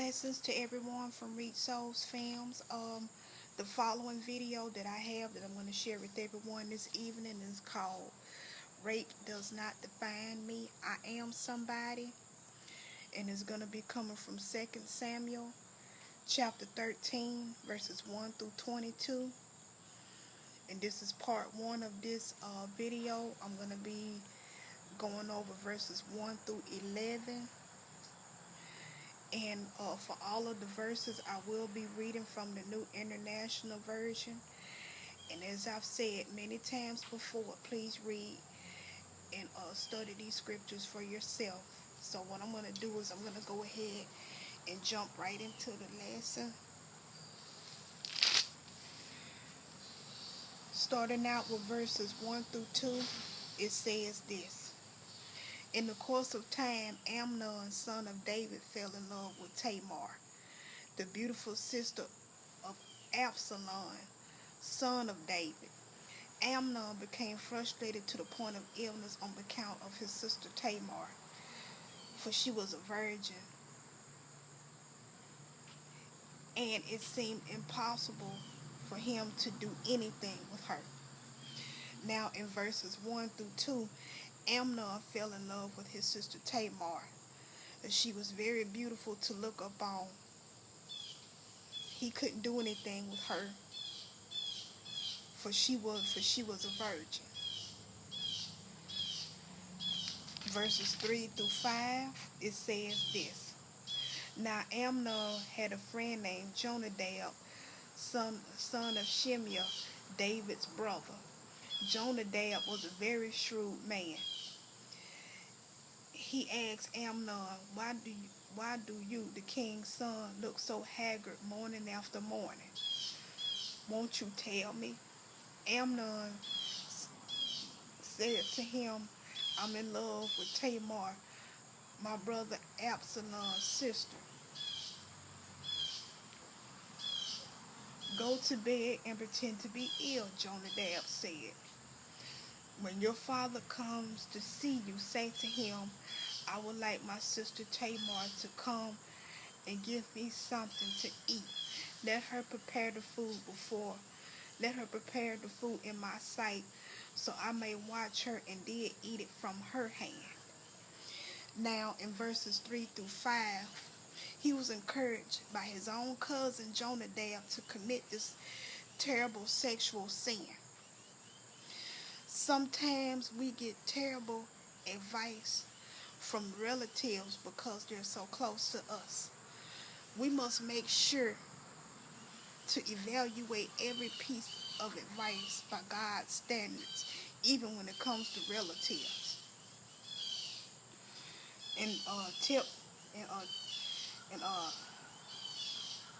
Blessings to everyone from Reach Souls Films. The following video that I have that I'm going to share with everyone this evening is called Rape Does Not Define Me. I Am Somebody. And it's going to be coming from 2 Samuel chapter 13 verses 1 through 22. And this is part 1 of this video. I'm going to be going over verses 1 through 11. And for all of the verses, I will be reading from the New International Version. And as I've said many times before, please read and study these scriptures for yourself. So what I'm going to do is I'm going to go ahead and jump right into the lesson. Starting out with verses 1 through 2, it says this. In the course of time, Amnon, son of David, fell in love with Tamar, the beautiful sister of Absalom, son of David. Amnon became frustrated to the point of illness on account of his sister Tamar, for she was a virgin, and it seemed impossible for him to do anything with her. Now in verses 1 through 2, Amnon fell in love with his sister Tamar. She was very beautiful to look upon. He couldn't do anything with her, for she was a virgin. Verses 3 through 5, it says this. Now Amnon had a friend named Jonadab, son of Shimeah, David's brother. Jonadab was a very shrewd man. He asked Amnon, why do you, the king's son, look so haggard morning after morning? Won't you tell me? Amnon said to him, I'm in love with Tamar, my brother Absalom's sister. Go to bed and pretend to be ill, Jonadab said. When your father comes to see you, say to him, I would like my sister Tamar to come and give me something to eat. Let her prepare the food in my sight, so I may watch her and then eat it from her hand. Now in verses 3 through 5, he was encouraged by his own cousin Jonadab to commit this terrible sexual sin. Sometimes we get terrible advice from relatives because they're so close to us. We must make sure to evaluate every piece of advice by God's standards, even when it comes to relatives.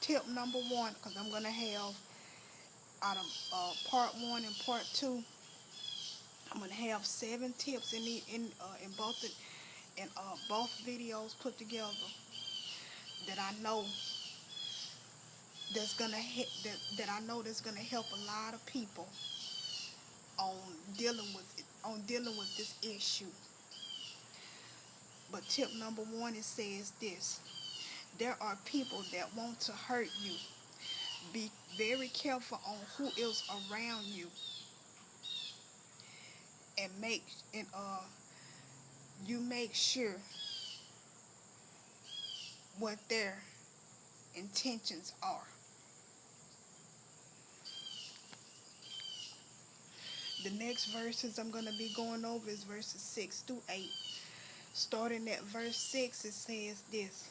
Tip number 1, because I'm gonna have out of part 1 and part 2. I'm gonna have 7 tips in both videos put together that I know that's gonna help a lot of people on dealing with this issue. But tip number 1, it says this. There are people that want to hurt you. Be very careful on who is around you, and you make sure what their intentions are. The next verses I'm going to be going over is verses 6 through 8. Starting at verse 6, it says this.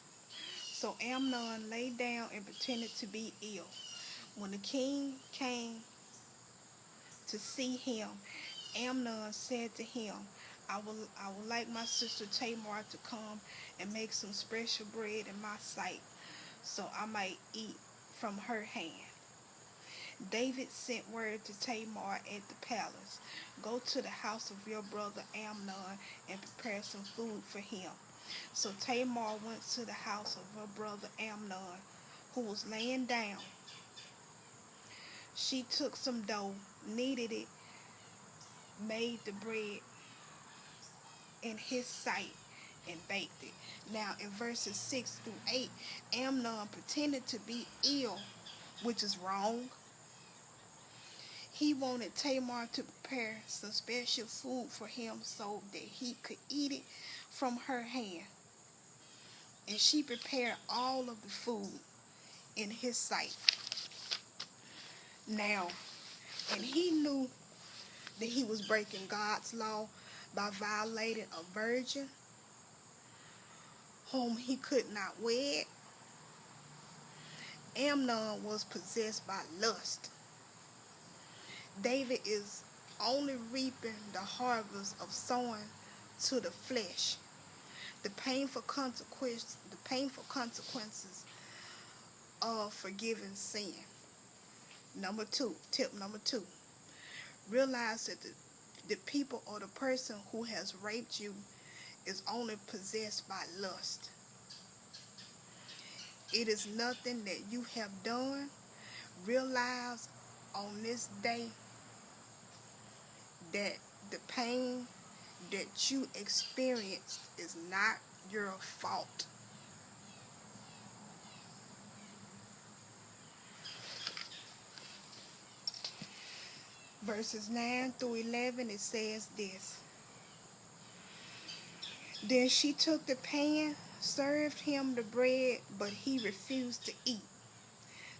So Amnon lay down and pretended to be ill. When the king came to see him, Amnon said to him, I would like my sister Tamar to come and make some special bread in my sight, so I might eat from her hand. David sent word to Tamar at the palace, go to the house of your brother Amnon and prepare some food for him. So Tamar went to the house of her brother Amnon, who was laying down. She took some dough, kneaded it, made the bread in his sight, and baked it. Now in verses 6 through 8, Amnon pretended to be ill, which is wrong. He wanted Tamar to prepare some special food for him so that he could eat it from her hand. And she prepared all of the food in his sight. Now, and he knew that he was breaking God's law by violating a virgin whom he could not wed. Amnon was possessed by lust. David is only reaping the harvest of sowing to the flesh. The painful consequences of forgiving sin. Tip number two. Realize that the people or the person who has raped you is only possessed by lust. It is nothing that you have done. Realize on this day that the pain that you experienced is not your fault. Verses 9 through 11, it says this. Then she took the pan, served him the bread, but he refused to eat.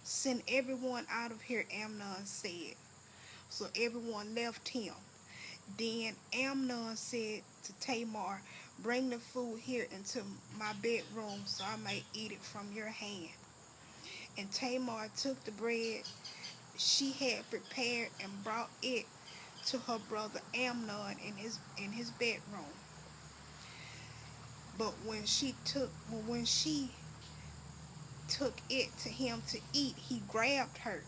Send everyone out of here, Amnon said. So everyone left him. Then Amnon said to Tamar, bring the food here into my bedroom so I may eat it from your hand. And Tamar took the bread she had prepared and brought it to her brother Amnon in his bedroom. But when she took it to him to eat, he grabbed her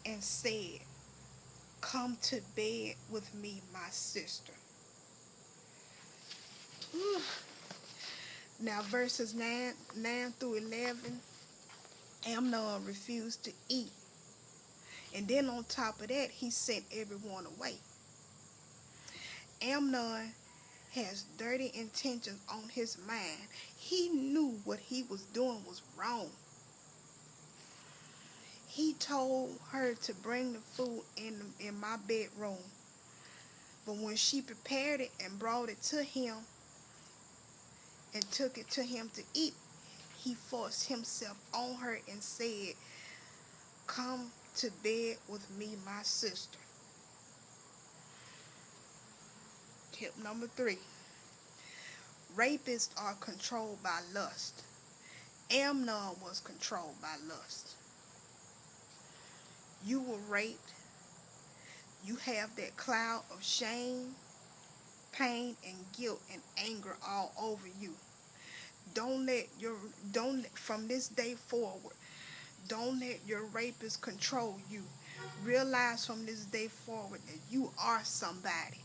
and said, come to bed with me, my sister. Now verses 9 through 11, Amnon refused to eat. And then on top of that, he sent everyone away. Amnon has dirty intentions on his mind. He knew what he was doing was wrong. He told her to bring the food in my bedroom. But when she prepared it and brought it to him and took it to him to eat, he forced himself on her and said, come to bed with me, my sister. Tip number 3. Rapists are controlled by lust. Amnon was controlled by lust. You were raped. You have that cloud of shame, pain, and guilt and anger all over you. From this day forward, don't let your rapist control you. Realize from this day forward that you are somebody.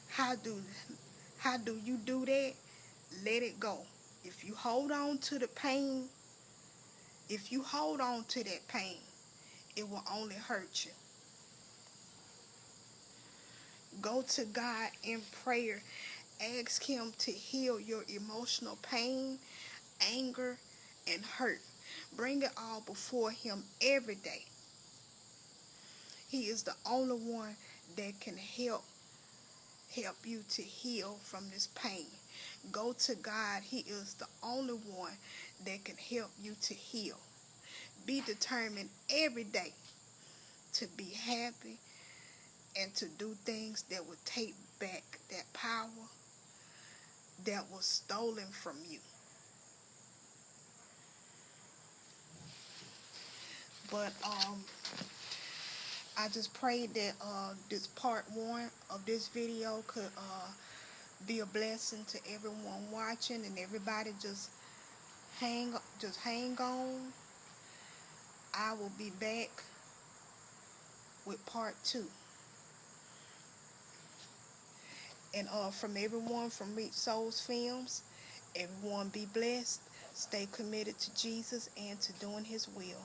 How do you do that? Let it go. If you hold on to the pain, if you hold on to that pain, it will only hurt you. Go to God in prayer. Ask him to heal your emotional pain, anger, and hurt. Bring it all before him every day. He is the only one that can help you to heal from this pain. Go to God. He is the only one that can help you to heal. Be determined every day to be happy and to do things that would take back that power that was stolen from you. But I just pray that this part 1 of this video could be a blessing to everyone watching, and everybody just hang on. I will be back with part 2. And from everyone from Reach Souls Films, everyone be blessed, stay committed to Jesus and to doing his will.